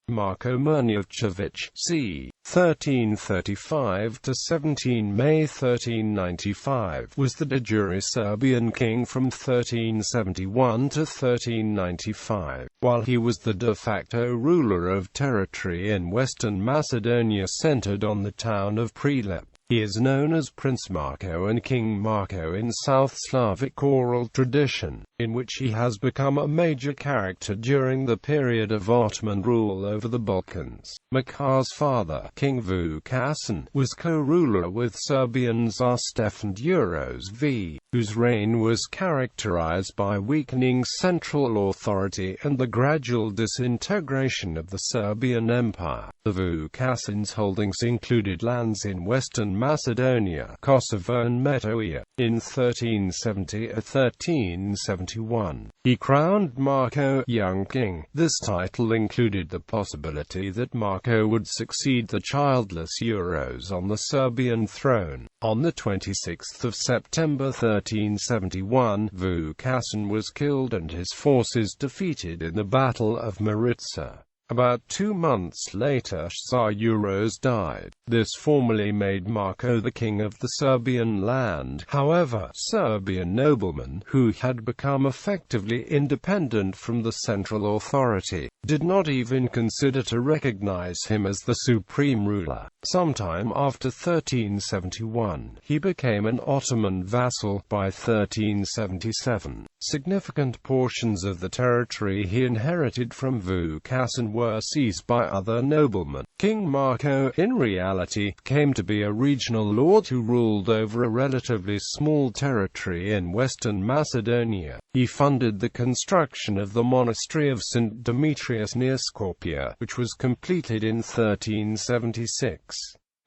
Marko Mrnjavčević, c. 1335–17 May 1395, was the de jure Serbian king from 1371 to 1395, while he was the de facto ruler of territory in Western Macedonia centered on the town of Prilep. He is known as Prince Marko and King Marko in South Slavic oral tradition, in which he has become a major character during the period of Ottoman rule over the Balkans. Marko's father, King Vukašin, was co-ruler with Serbian Tsar Stefan and Uroš V, whose reign was characterized by weakening central authority and the gradual disintegration of the Serbian Empire. The Vukašin's holdings included lands in Western Macedonia, Kosovo and Macedonia. In 1370 or 1371, he crowned Marko young king. This title included the possibility that Marko would succeed the childless Uroš on the Serbian throne. On the 26th of September 1371, Vukašin was killed and his forces defeated in the Battle of Maritsa. About 2 months later, Tsar Uroš died. This formally made Marko the king of the Serbian land. However, Serbian noblemen, who had become effectively independent from the central authority, did not even consider to recognize him as the supreme ruler. Sometime after 1371, he became an Ottoman vassal. By 1377, significant portions of the territory he inherited from Vukašin were seized by other noblemen. King Marko, in reality, came to be a regional lord who ruled over a relatively small territory in Western Macedonia. He funded the construction of the Monastery of St Demetrius near Skopje, which was completed in 1376.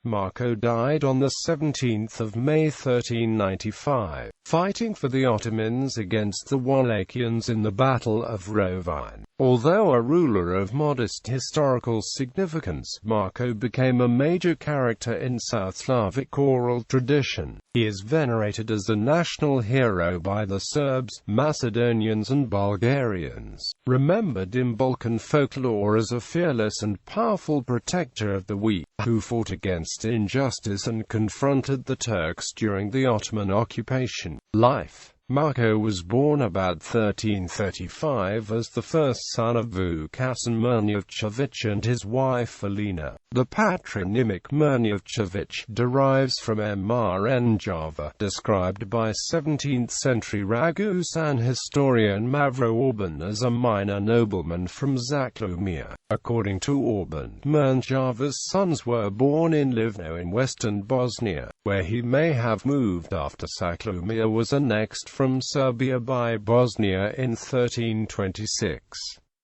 Marko died on the 17th of May 1395, fighting for the Ottomans against the Wallachians in the Battle of Rovine. Although a ruler of modest historical significance, Marko became a major character in South Slavic oral tradition. He is venerated as a national hero by the Serbs, Macedonians and Bulgarians, remembered in Balkan folklore as a fearless and powerful protector of the weak, who fought against injustice and confronted the Turks during the Ottoman occupation. Life. Marko was born about 1335 as the first son of Vukašin Mrnjavčević and his wife Alina. The patronymic Mrnjavčević derives from Mrnjava, described by 17th-century Ragusan historian Mavro Orban as a minor nobleman from Zaclumia. According to Orban, Mrnjava's sons were born in Livno in western Bosnia, where he may have moved after Zaclumia was annexed from Serbia by Bosnia in 1326.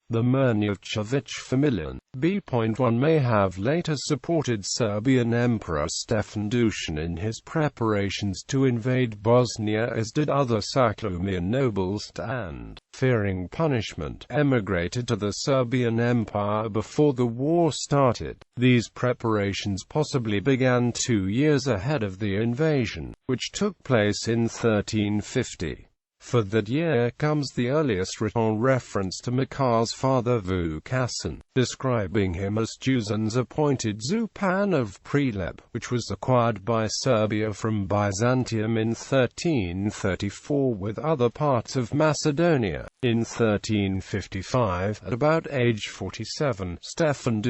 The Mrnjavčević family, B.1 may have later supported Serbian Emperor Stefan in his preparations to invade Bosnia, as did other Zaclumian nobles, and, fearing punishment, emigrated to the Serbian Empire before the war started. These preparations possibly began 2 years ahead of the invasion, which took place in 1350. For that year comes the earliest written reference to Marko's father Vukašin, describing him as Dušan's appointed Zupan of Prilep, which was acquired by Serbia from Byzantium in 1334 with other parts of Macedonia. In 1355, at about age 47, Stefan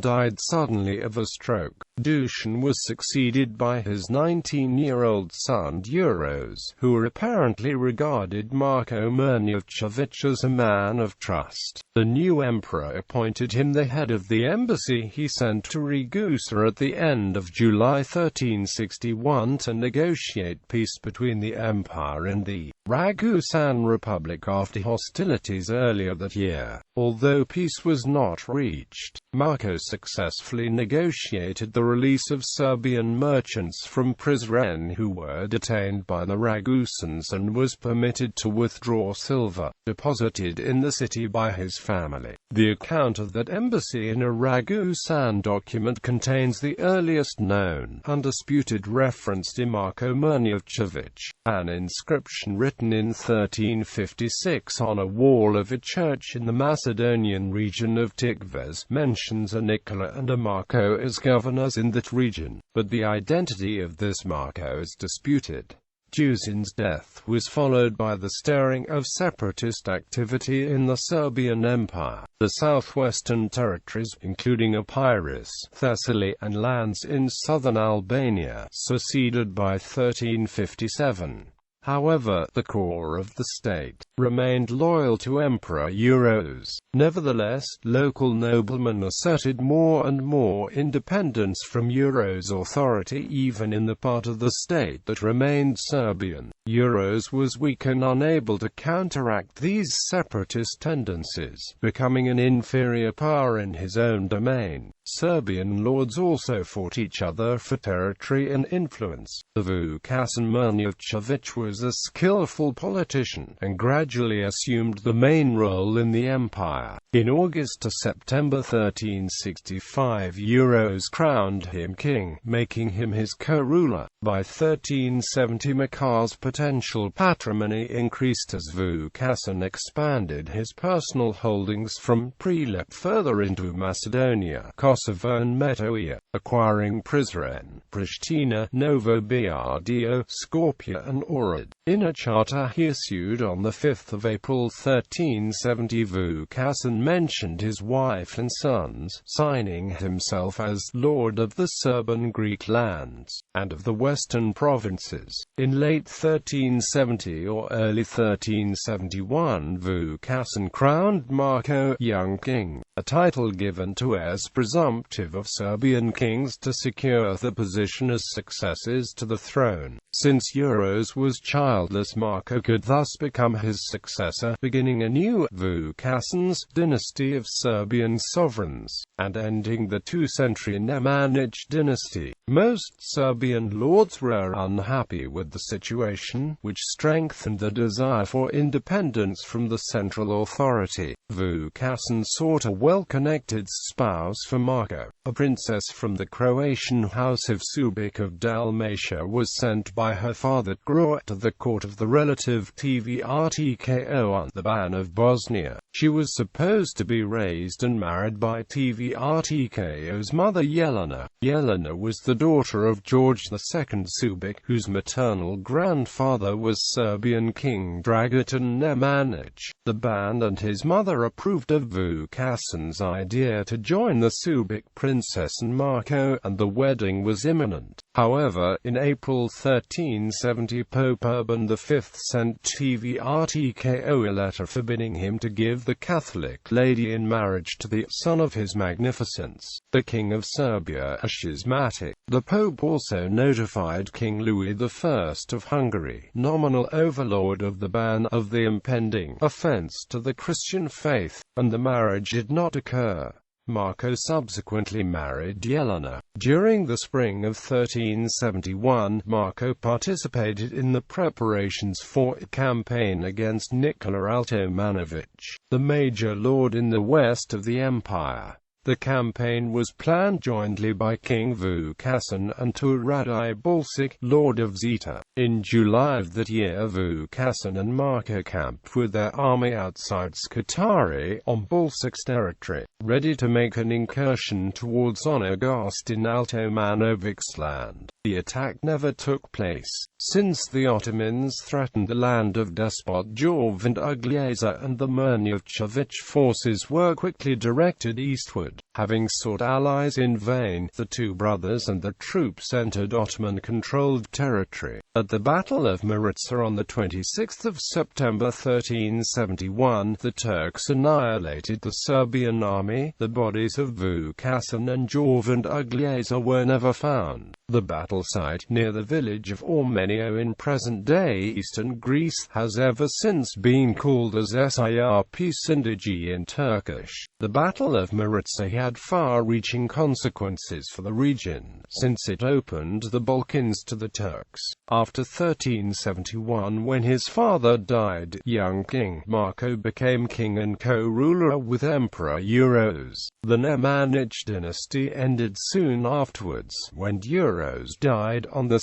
died suddenly of a stroke. Dušan was succeeded by his 19-year-old son Uroš, who apparently regarded Marko Mrnjavčević as a man of trust. The new emperor appointed him the head of the embassy he sent to Ragusa at the end of July 1361 to negotiate peace between the empire and the Ragusan Republic after hostilities earlier that year. Although peace was not reached, Marko successfully negotiated the release of Serbian merchants from Prizren who were detained by the Ragusans, and was permitted to withdraw silver deposited in the city by his family. The account of that embassy in a Ragusan document contains the earliest known, undisputed reference to Marko Mrnjavčević. An inscription written in 1356 on a wall of a church in the Macedonian region of Tikves mentions a Nicola and a Marko as governors in that region, but the identity of this Marko is disputed. Dušin's death was followed by the stirring of separatist activity in the Serbian Empire. The southwestern territories, including Epirus, Thessaly, and lands in southern Albania, seceded by 1357. However, the core of the state remained loyal to Emperor Uroš. Nevertheless, local noblemen asserted more and more independence from Uroš's authority even in the part of the state that remained Serbian. Uroš was weak and unable to counteract these separatist tendencies, becoming an inferior power in his own domain. Serbian lords also fought each other for territory and influence. The Vukašin Mrnjavčević was a skillful politician, and gradually assumed the main role in the empire. In August to September 1365 Uroš crowned him king, making him his co-ruler. By 1370 Marko's potential patrimony increased as Vukašin expanded his personal holdings from Prilep further into Macedonia, Kosovo and Metohija, acquiring Prizren, Pristina, Novo Beograd, Skopje and Ohrid. In a charter he issued on 5 April 1370 Vukašin mentioned his wife and sons, signing himself as Lord of the Serbian Greek lands, and of the western provinces. In late 1370 or early 1371 Vukašin crowned Marko young king, a title given to heirs presumptive of Serbian kings to secure the position as successors to the throne. Since Uroš was childless, Marko could thus become his successor, beginning a new Vukašin's dynasty of Serbian sovereigns, and ending the two-century Nemanjić dynasty. Most Serbian lords were unhappy with the situation, which strengthened the desire for independence from the central authority. Vukašin sought a well-connected spouse for Marko. A princess from the Croatian house of Subic of Dalmatia was sent by her father Gro to the court of the relative Tvrtko on the Ban of Bosnia. She was supposed to be raised and married by Tvrtko's mother Jelena. Jelena was the daughter of George II Subic, whose maternal grandfather was Serbian King Dragutin Nemanjić. The Ban and his mother approved of Vukašin's idea to join the Subic princess and Marko, and the wedding was imminent. However, in April 1370 Pope Urban V sent Tvrtko a letter forbidding him to give the Catholic lady in marriage to the son of His Magnificence, the King of Serbia, a schismatic. The Pope also notified King Louis I of Hungary, nominal overlord of the Ban, of the impending offense to the Christian faith, and the marriage did not occur. Marko subsequently married Jelena. During the spring of 1371, Marko participated in the preparations for a campaign against Nikola Altomanović, the major lord in the west of the empire. The campaign was planned jointly by King Vukašin and Turadij Balsic, Lord of Zeta. In July of that year Vukašin and Marko camped with their army outside Skutari, on Balsic's territory, ready to make an incursion towards Onogost in Altomanovic's land. The attack never took place, since the Ottomans threatened the land of despot Jorvand Ugljaza, and the Mrnjavčević forces were quickly directed eastward. Having sought allies in vain, the two brothers and the troops entered Ottoman-controlled territory. At the Battle of Maritsa on 26 September 1371, the Turks annihilated the Serbian army. The bodies of Vukašin and Jovan Uglješa were never found. The battle site, near the village of Ormenio in present-day eastern Greece, has ever since been called as Sirp Sindigi in Turkish. The Battle of Maritsa had far-reaching consequences for the region, since it opened the Balkans to the Turks. After 1371, when his father died, young King Marko became king and co-ruler with Emperor Uroš. The Nemanjić dynasty ended soon afterwards, when Uroš died on 2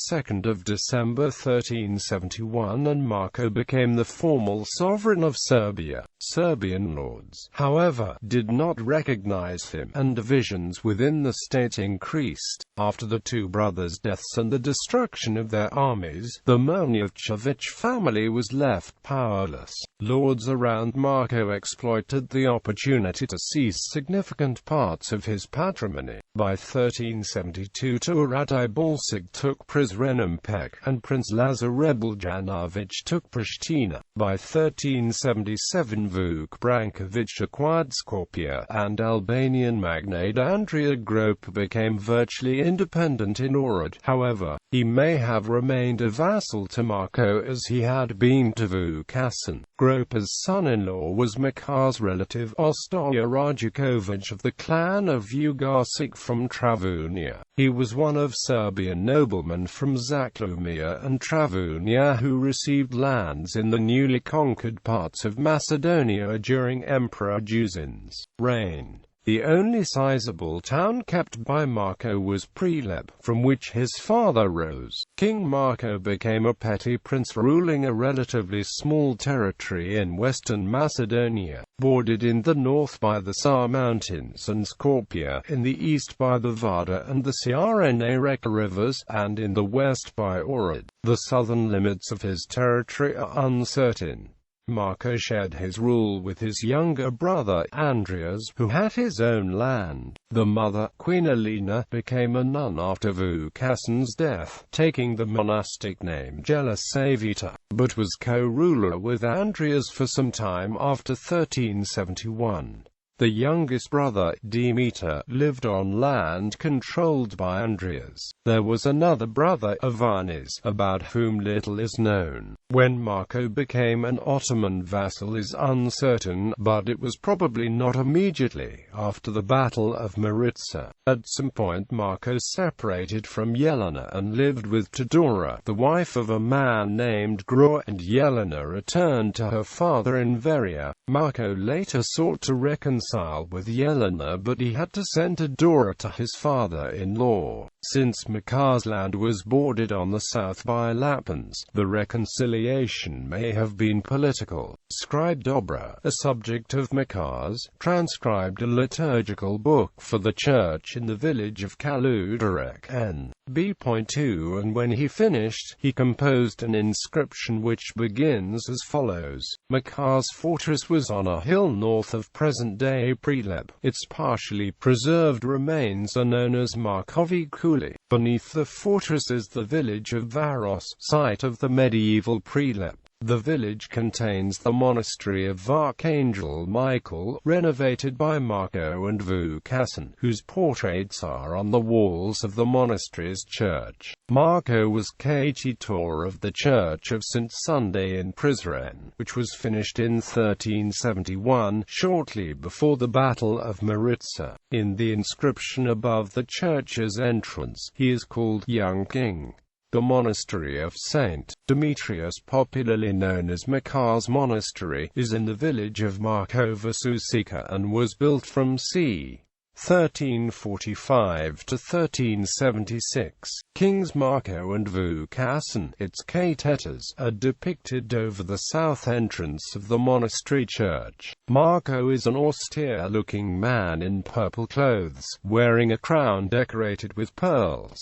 December 1371 and Marko became the formal sovereign of Serbia. Serbian lords, however, did not recognize him, and divisions within the state increased. After the two brothers' deaths and the destruction of their armies, the Mrnjavčević family was left powerless. Lords around Marko exploited the opportunity to seize significant parts of his patrimony. By 1372, Radibolsig took Prizrenopek, and Prince Lazar Rebeljanowicz took Pristina. By 1377, Vuk Branković acquired Skopje, and Albanian magnate Andrea Grope became virtually independent in Ohrid. However, he may have remained a vassal to Marko as he had been to Vukašin. Grope's son-in-law was Makar's relative Ostoja Rajuković of the clan of Ugarsic from Travunia. He was one of Serbian noblemen from Zaclumia and Travunia who received lands in the newly conquered parts of Macedonia during Emperor Dušan's reign. The only sizable town kept by Marko was Prilep, from which his father rose. King Marko became a petty prince ruling a relatively small territory in western Macedonia, bordered in the north by the Tsar Mountains and Skopje, in the east by the Vardar and the Srna Reka rivers, and in the west by Ohrid. The southern limits of his territory are uncertain. Marko shared his rule with his younger brother, Andreas, who had his own land. The mother, Queen Elena, became a nun after Vukašin's death, taking the monastic name Jelisaveta, but was co-ruler with Andreas for some time after 1371. The youngest brother, Demeter, lived on land controlled by Andreas. There was another brother, Ivanis, about whom little is known. When Marko became an Ottoman vassal is uncertain, but it was probably not immediately after the Battle of Maritsa. At some point Marko separated from Jelena and lived with Todora, the wife of a man named Gror, and Jelena returned to her father in Veria. Marko later sought to reconcile with Jelena, but he had to send Todora to his father-in-law. Since Makar's land was bordered on the south by Lapons, the reconciliation may have been political. Scribe Dobra, a subject of Makar's, transcribed a liturgical book for the church in the village of Kaludarek, N.B.2, and when he finished, he composed an inscription which begins as follows. Makar's fortress was on a hill north of present-day Prilep. Its partially preserved remains are known as Markovi Kuli. Beneath the fortress is the village of Varos, site of the medieval Prilep. The village contains the monastery of Archangel Michael, renovated by Marko and Vukašin, whose portraits are on the walls of the monastery's church. Marko was catetor of the Church of St Sunday in Prizren, which was finished in 1371, shortly before the Battle of Maritsa. In the inscription above the church's entrance, he is called Young King. The Monastery of St Demetrius, popularly known as Makar's Monastery, is in the village of Markova Susica and was built from c. 1345 to 1376. Kings Marko and Vukašin, its catetors, are depicted over the south entrance of the monastery church. Marko is an austere-looking man in purple clothes, wearing a crown decorated with pearls.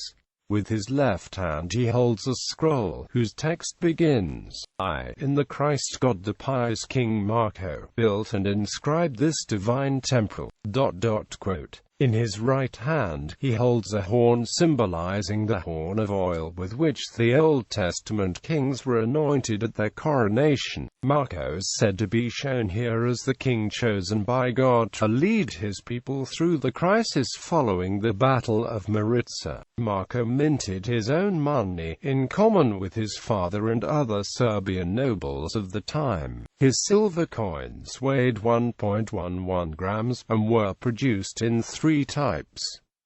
With his left hand he holds a scroll, whose text begins, I, in the Christ God the pious King Marko, built and inscribed this divine temple. In his right hand, he holds a horn symbolizing the horn of oil with which the Old Testament kings were anointed at their coronation. Marko is said to be shown here as the king chosen by God to lead his people through the crisis following the Battle of Maritsa. Marko minted his own money, in common with his father and other Serbian nobles of the time. His silver coins weighed 1.11 grams, and were produced in 3 types.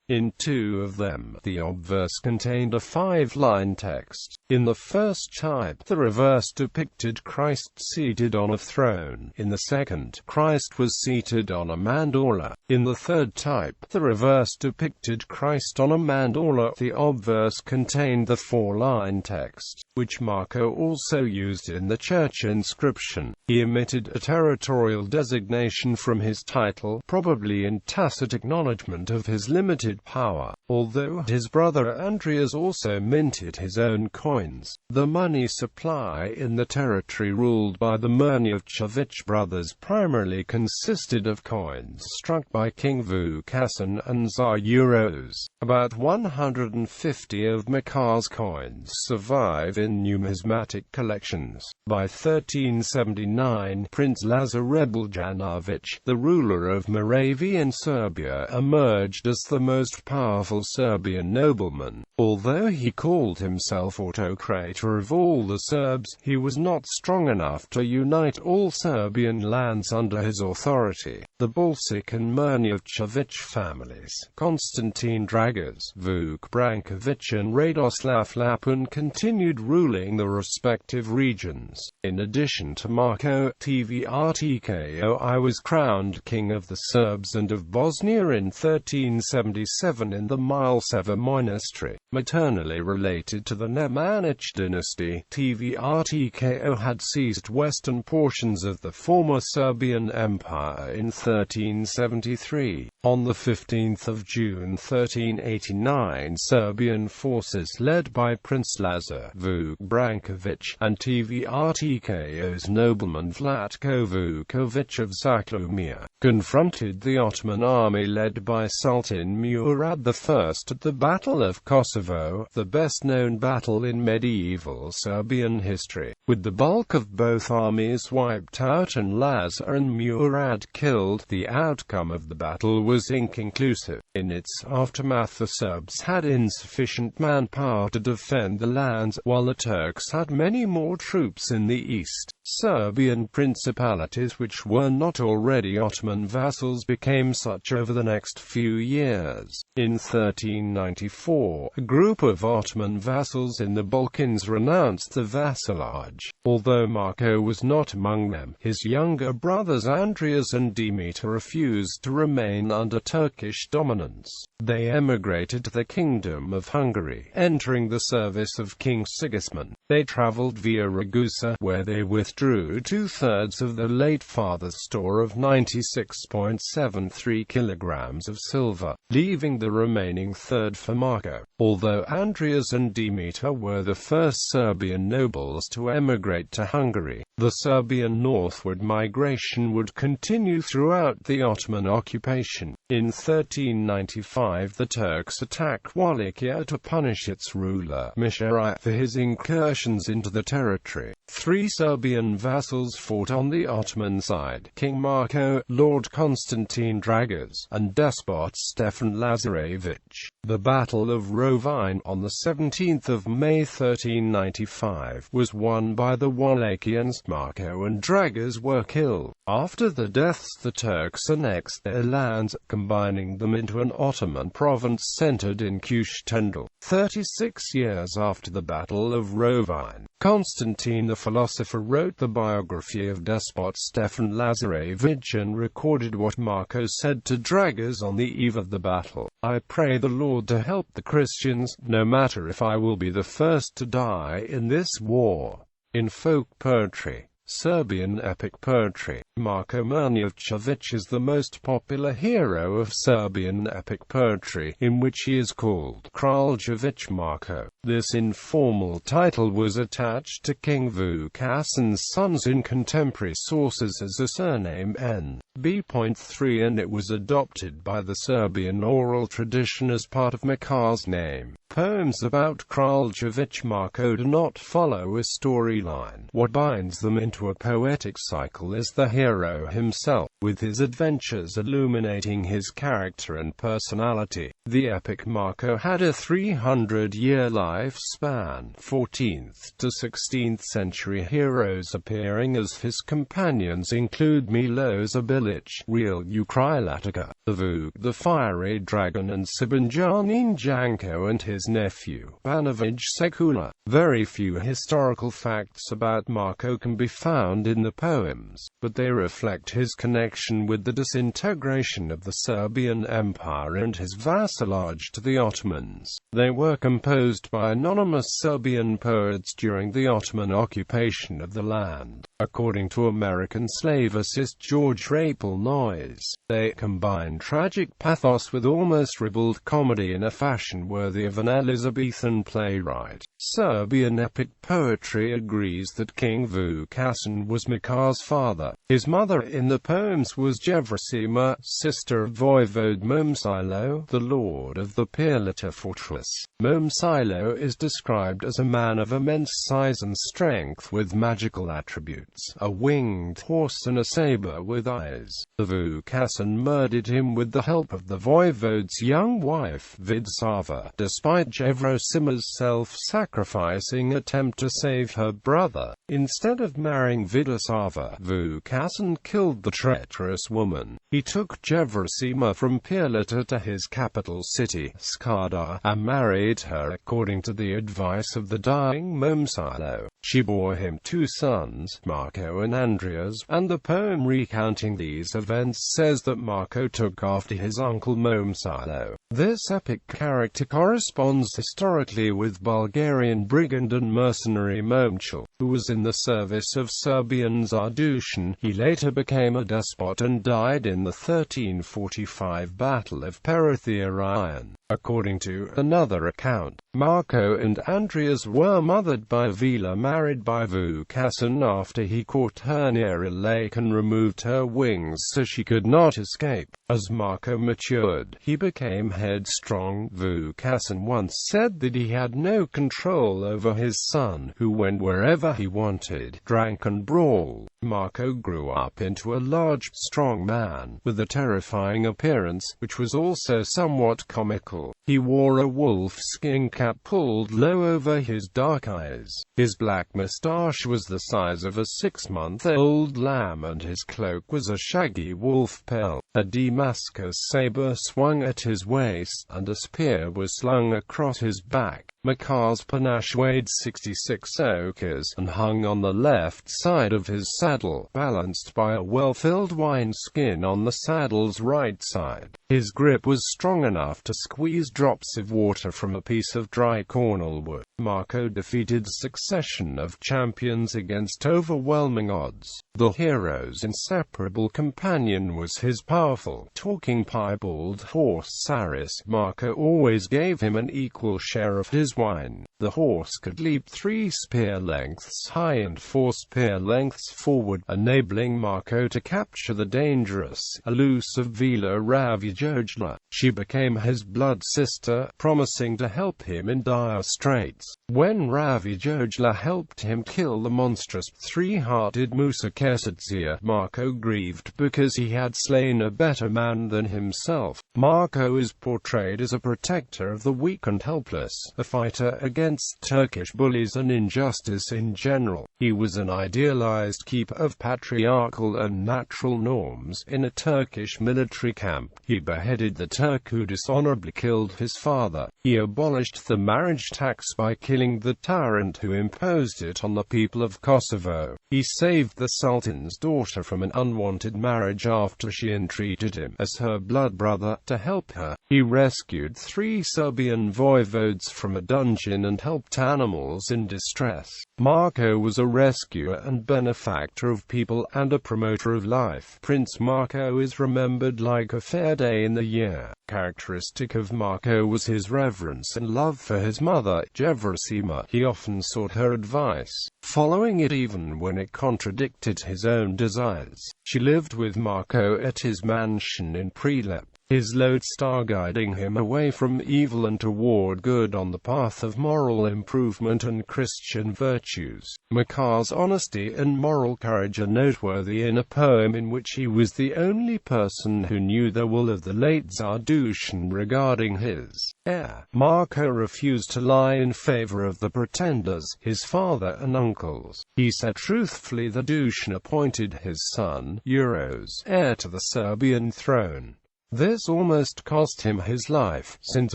In 2 of them, the obverse contained a 5-line text. In the first type, the reverse depicted Christ seated on a throne. In the second, Christ was seated on a mandorla. In the third type, the reverse depicted Christ on a mandorla. The obverse contained the 4-line text, which Marko also used in the church inscription. He omitted a territorial designation from his title, probably in tacit acknowledgement of his limited power, although his brother Andreas also minted his own coins. The money supply in the territory ruled by the Mrnjavčević brothers primarily consisted of coins struck by King Vukašin and Tsar Uroš. About 150 of Marko's coins survive in numismatic collections. By 1379, Prince Lazar Rebljanović, the ruler of Moravia in Serbia, emerged as the most powerful Serbian nobleman. Although he called himself autocrator of all the Serbs, he was not strong enough to unite all Serbian lands under his authority. The Balcic and Mrnjavčević families, Konstantin Dragas, Vuk Branković and Radoslav Lapun, continued ruling the respective regions. In addition to Marko Tvrtko, I was crowned king of the Serbs and of Bosnia in 1377 in the Mileseva monastery. Maternally related to the Nemanjić dynasty, Tvrtko had seized western portions of the former Serbian Empire in 1373. On the 15th of June 1389, Serbian forces led by Prince Lazar Vuk Branković and Tvrtko's nobleman Vlatko Vuković of Zaklumir confronted the Ottoman army led by Sultan Murad I at the Battle of Kosovo, the best-known battle in medieval Serbian history. With the bulk of both armies wiped out and Lazar and Murad killed, the outcome of the battle was inconclusive. In its aftermath, the Serbs had insufficient manpower to defend the lands, while the Turks had many more troops in the east. Serbian principalities which were not already Ottoman vassals became such over the next few years. In 1394, a group of Ottoman vassals in the Balkans renounced the vassalage. Although Marko was not among them, his younger brothers Andreas and Dimitar refused to remain under Turkish dominance. They emigrated to the Kingdom of Hungary, entering the service of King Sigismund. They travelled via Ragusa, where they withdrew 2/3 of the late father's store of 96.73 kilograms of silver, leaving the remaining third for Marko. Although Andreas and Dimitar were the first Serbian nobles to emigrate to Hungary, the Serbian northward migration would continue throughout the Ottoman occupation. In 1395, the Turks attacked Wallachia to punish its ruler, Mihai, for his incursions into the territory. 3 Serbian vassals fought on the Ottoman side: King Marko, Lord Konstantin Dragas, and despot Stefan Lazarević. The Battle of Rovine, on the 17th of May 1395, was won by the Wallachians. Marko and Dragas were killed. After the deaths, the Turks annexed their lands, combining them into an Ottoman province centered in Küstendil. 36 years after the Battle of Rovine, Constantine the philosopher wrote the biography of despot Stefan Lazarević and recorded what Marko said to Dragas on the eve of the battle: "I pray the Lord to help the Christians, no matter if I will be the first to die in this war." In folk poetry, Serbian epic poetry. Marko Mrnjavčević is the most popular hero of Serbian epic poetry, in which he is called Kraljević Marko. This informal title was attached to King Vukašin's sons in contemporary sources as a surname N.B.3, and it was adopted by the Serbian oral tradition as part of Marko's name. Poems about Kraljević Marko do not follow a storyline. What binds them into a poetic cycle is the hero himself, with his adventures illuminating his character and personality. The epic Marko had a 300-year lifespan, 14th to 16th century heroes appearing as his companions include Milošević, real Ukrilatica, the fiery dragon, and Sibanjanin Janko and his nephew, Banović Sekula. Very few historical facts about Marko can be found in the poems, but they reflect his connection with the disintegration of the Serbian Empire and his vassalage to the Ottomans. They were composed by anonymous Serbian poets during the Ottoman occupation of the land. According to American slavicist George Rapel Noyes, they combine tragic pathos with almost ribald comedy in a fashion worthy of an Elizabethan playwright. Serbian epic poetry agrees that King Vukašin was Marko's father. His mother in the poems was Jevrosima, sister of Voivode Momcilo, the lord of the Prilep.He fortress. Momcilo is described as a man of immense size and strength with magical attributes, a winged horse and a saber with eyes. The Vukašin murdered him with the help of the voivode's young wife, Vidsava, despite Jevrosima's self-sacrificing attempt to save her brother. Instead of marrying Vidsava, Vukašin killed the treacherous woman. He took Jevrosima from Prilep to his capital city, Skadar, and married her according to the advice of the dying Momcilo. She bore him 2 sons, Marko and Andreas, and the poem recounting these events says that Marko took after his uncle Momcilo. This epic character corresponds historically with Bulgarian brigand and mercenary Momcil, who was in the service of Serbian Tsar Dušan. He later became a despot and died in the 1345 Battle of Perotherion. According to another account, Marko and Andreas were mothered by Vila, married by Vukašin after he caught her near a lake and removed her wings so she could not escape. As Marko matured, he became headstrong. Vukašin once said that he had no control over his son, who went wherever he wanted, drank and brawled. Marko grew up into a large, strong man, with a terrifying appearance, which was also somewhat comical. He wore a wolf-skin cap pulled low over his dark eyes. His black moustache was the size of a 6-month-old lamb, and his cloak was a shaggy wolf pelt. A Damascus saber swung at his waist, and a spear was slung across his back. Marko's panache weighed 66 okas and hung on the left side of his saddle, balanced by a well-filled wineskin on the saddle's right side. His grip was strong enough to squeeze drops of water from a piece of dry cornel wood. Marko defeated a succession of champions against overwhelming odds. The hero's inseparable companion was his powerful, talking piebald horse Saris. Marko always gave him an equal share of his wine. The horse could leap 3 spear lengths high and 4 spear lengths forward, enabling Marko to capture the dangerous, elusive Vila Ravijojla. She became his blood sister, promising to help him in dire straits. When Ravijojla helped him kill the monstrous, 3-hearted Musa Kesatzia, Marko grieved because he had slain a better man than himself. Marko is portrayed as a protector of the weak and helpless, a fighter against Turkish bullies and injustice in general. He was an idealized keeper of patriarchal and natural norms in a Turkish military camp. He beheaded the Turk who dishonorably killed his father. He abolished the marriage tax by killing the tyrant who imposed it on the people of Kosovo. He saved the Sultan's daughter from an unwanted marriage after she entreated him, as her blood brother, to help her. He rescued 3 Serbian voivodes from a dungeon and helped animals in distress. Marko was a rescuer and benefactor of people and a promoter of life. Prince Marko is remembered like a fair day in the year. Characteristic of Marko was his reverence and love for his mother, Jevrsima. He often sought her advice, following it even when it contradicted his own desires. She lived with Marko at his mansion in Prilep, his lodestar guiding him away from evil and toward good on the path of moral improvement and Christian virtues. Marko's honesty and moral courage are noteworthy in a poem in which he was the only person who knew the will of the late Tsar Dušan regarding his heir. Marko refused to lie in favor of the pretenders, his father and uncles. He said truthfully that Dušan appointed his son, Uroš, heir to the Serbian throne. This almost cost him his life, since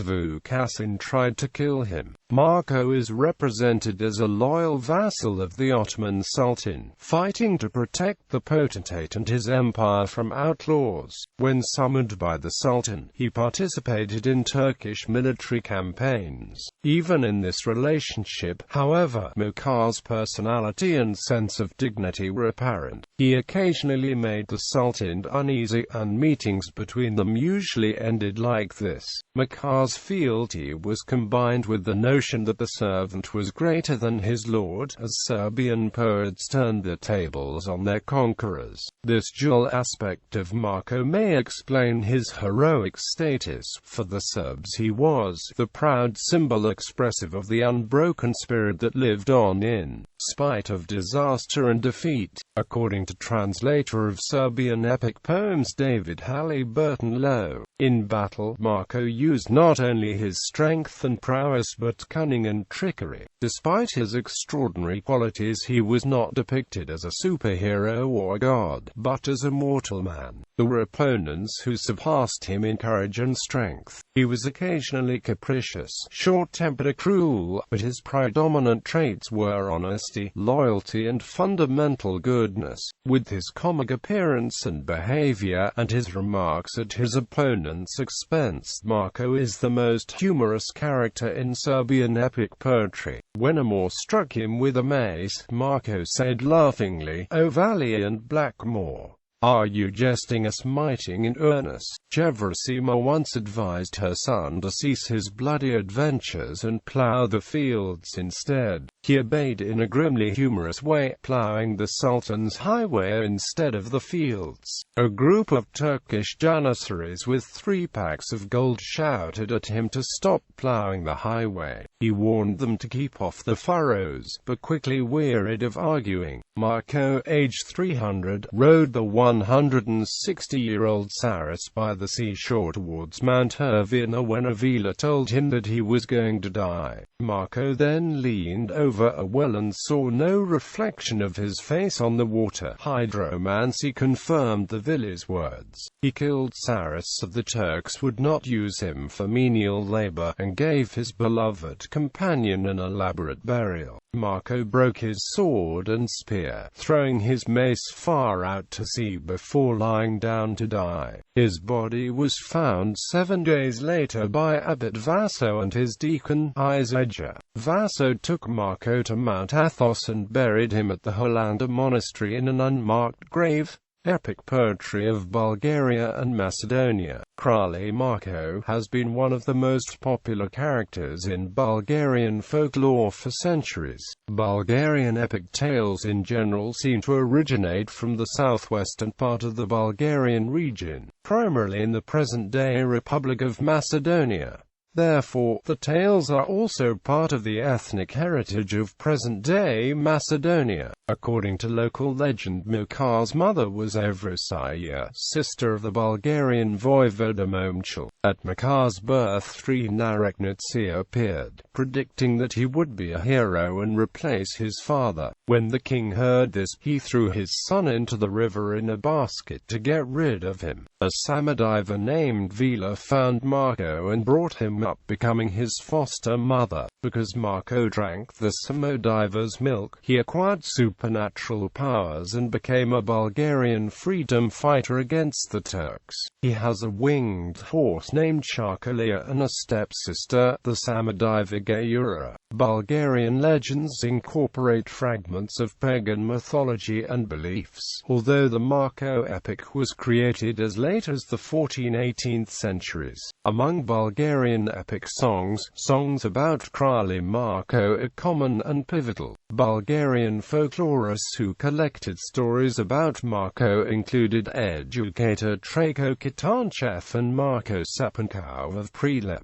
Vukašin tried to kill him. Marko is represented as a loyal vassal of the Ottoman Sultan, fighting to protect the potentate and his empire from outlaws. When summoned by the Sultan, he participated in Turkish military campaigns. Even in this relationship, however, Marko's personality and sense of dignity were apparent. He occasionally made the Sultan uneasy, and meetings between them usually ended like this. Marko's fealty was combined with the notion that the servant was greater than his lord, as Serbian poets turned the tables on their conquerors. This dual aspect of Marko may explain his heroic status. For the Serbs he was the proud symbol expressive of the unbroken spirit that lived on in spite of disaster and defeat. According to translator of Serbian epic poems David Halliburton Lowe, in battle, Marko used not only his strength and prowess but cunning and trickery. Despite his extraordinary qualities, he was not depicted as a superhero or god, but as a mortal man. There were opponents who surpassed him in courage and strength. He was occasionally capricious, short-tempered and cruel, but his predominant traits were honesty, loyalty and fundamental goodness. With his comic appearance and behavior, and his remarks at his opponent's expense, Marko is the most humorous character in Serbian epic poetry. When a Moor struck him with a mace, Marko said laughingly, "O valiant black Moor, are you jesting or smiting in earnest?" Jevrsima once advised her son to cease his bloody adventures and plough the fields instead. He obeyed in a grimly humorous way, ploughing the Sultan's highway instead of the fields. A group of Turkish janissaries with 3 packs of gold shouted at him to stop ploughing the highway. He warned them to keep off the furrows, but quickly wearied of arguing. Marko, aged 300, rode the 160-year-old Saris by the seashore towards Mount Hervina when Avila told him that he was going to die. Marko then leaned over a well and saw no reflection of his face on the water. Hydromancy confirmed the villa's words. He killed Saris so the Turks would not use him for menial labor, and gave his beloved companion an elaborate burial. Marko broke his sword and spear, throwing his mace far out to sea before lying down to die. His body was found 7 days later by Abbot Vaso and his deacon, Isaja. Vaso took Marko to Mount Pathos and buried him at the Hollander monastery in an unmarked grave. Epic poetry of Bulgaria and Macedonia. Kralj Marko has been one of the most popular characters in Bulgarian folklore for centuries. Bulgarian epic tales in general seem to originate from the southwestern part of the Bulgarian region, primarily in the present-day Republic of Macedonia. Therefore, the tales are also part of the ethnic heritage of present-day Macedonia. According to local legend, Marko's mother was Evrosia, sister of the Bulgarian voivoda Momchil. At Marko's birth, 3 Nareknitsi appeared, predicting that he would be a hero and replace his father. When the king heard this, he threw his son into the river in a basket to get rid of him. A Samodiva named Vila found Marko and brought him up, becoming his foster mother. Because Marko drank the Samodiva's milk, he acquired supernatural powers and became a Bulgarian freedom fighter against the Turks. He has a winged horse named Charkalia and a stepsister, the Samodiva Jure. Bulgarian legends incorporate fragments of pagan mythology and beliefs. Although the Marko epic was created as late as the 14th–18th centuries, among Bulgarian epic songs about Krali Marko are common and pivotal. Bulgarian folklorists who collected stories about Marko included educator Trako Katanchev and Marko Sepenkov of Prilep.